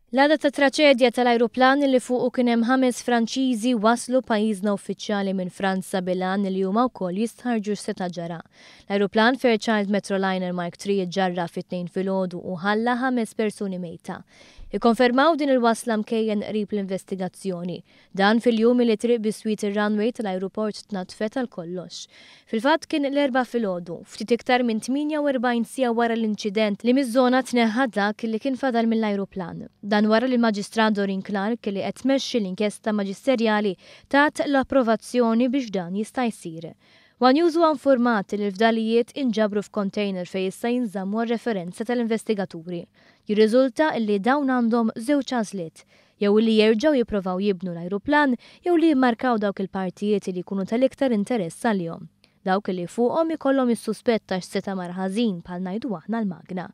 L-għada ta' traċedja tal-ajruplan li fuqu kien hemm ħames Franċiżi waslu pajjiżna uffiċjali minn Franza bil-għan li huma wkoll jistħarġu x'seta' ġara. L-ajruplan Fairchild Metroliner Mark III iġarraf it-Tnejn filgħodu u ħalla ħames persuni mejta. Ikkonfermaw din il-wasla mkejjen qrib l-investigazzjoni. Dan fil-jum li triq biswiet ir-runway tal-ajruport tnatfet għal kollox. Fil-fatt kien l-4 filgħodu, ftit iktar minn 48 siegħa wara l-inċident li miż-żona tneħħa dak li kien fadal mill-ajruplan. Dan wara li l-Maġistrat Dorin Clark li qed tmexxi l-inkjesta maġisterjali tat l-approvazzjoni biex dan jista' jsir. One News huwa infurmat li l-fdalijiet inġabru f'container fejn jista' jinżammu referenza tal-investigaturi. Jirriżulta li dawn għandhom żewġ għażliet, jew li jerġgħu jippruvaw jibnu l-ajruplan jew li jimmarkaw dawk il-partijiet li jkunu tal-iktar interess għalihom. Dawk li fuqhom ikollhom is-suspett għax seta' mar ħażin bħal ngħidu aħna l-magna.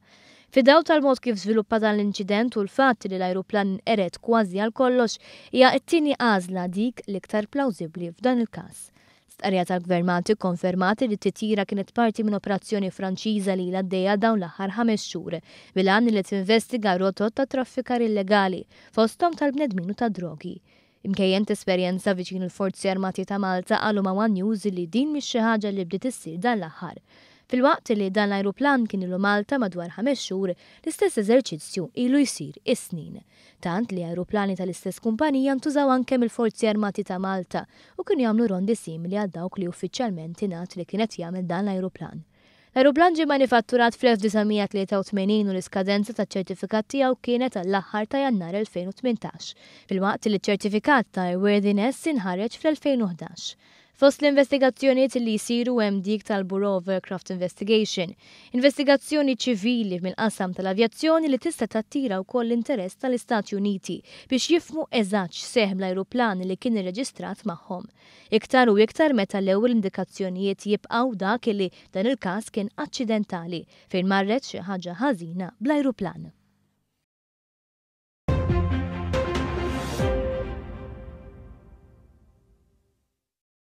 Fidaw tal-mod kif żviluppa dan l-inċident u l-fatt li l-ajruplan ered kważi għal kollox hija t-tieni għażla dik l-iktar plawżibbli f'dan il-każ. Stqarrija tal-gvernanti konfermati li t-titjira kienet parti minn operazzjoni Franċiża li l-għaddejja dawn l-aħħar 5 xhur bil-għan li tinvestiga rotot ta' traffikar illegali fosthom tal-bnedmin u tad-drogi. Imkejjen esperjenza viċin il-Forzi Armati ta' Malta qalu ma' One News li din mhix xi ħaġa li bdiet issir dan l-aħħar. Fil-waqt li dan l-ajruplan kien ilu Malta madwar 5 xhur, l-istess eżerċizzju ilu jsir is-snin. Tant li ajruplani tal-istess kumpanija ntużaw anke mill-Forzi Armati ta' Malta u kienu jagħmlu rondi simili għal dawk li uffiċjalment ingħat li kienet jagħmel dan l-ajruplan. L-ajruplan ġie manifatturat fl-1983 u l-iskadenza taċ-ċertifikat tiegħu kienet għall-aħħar ta' Jannar 2018, fil-waqt li ċ-ċertifikat ta' airworthiness inħareġ fl-2011. Fost l-investigazzjonijiet li jsiru hemm dik tal-Bureau of Aircraft Investigation, investigazzjoni ċivili mill-qasam tal-avjazzjoni li tista' tattira wkoll l-interess tal-Istati Uniti biex jifhmu eżatt x'seħħ l-ajruplan li kien irreġistrat magħhom. Iktar u iktar meta l-ewwel indikazzjonijiet jibqgħu dak li dan il-każ kien aċċidentali fejn marret xi ħaġa ħażina bl-ajruplan.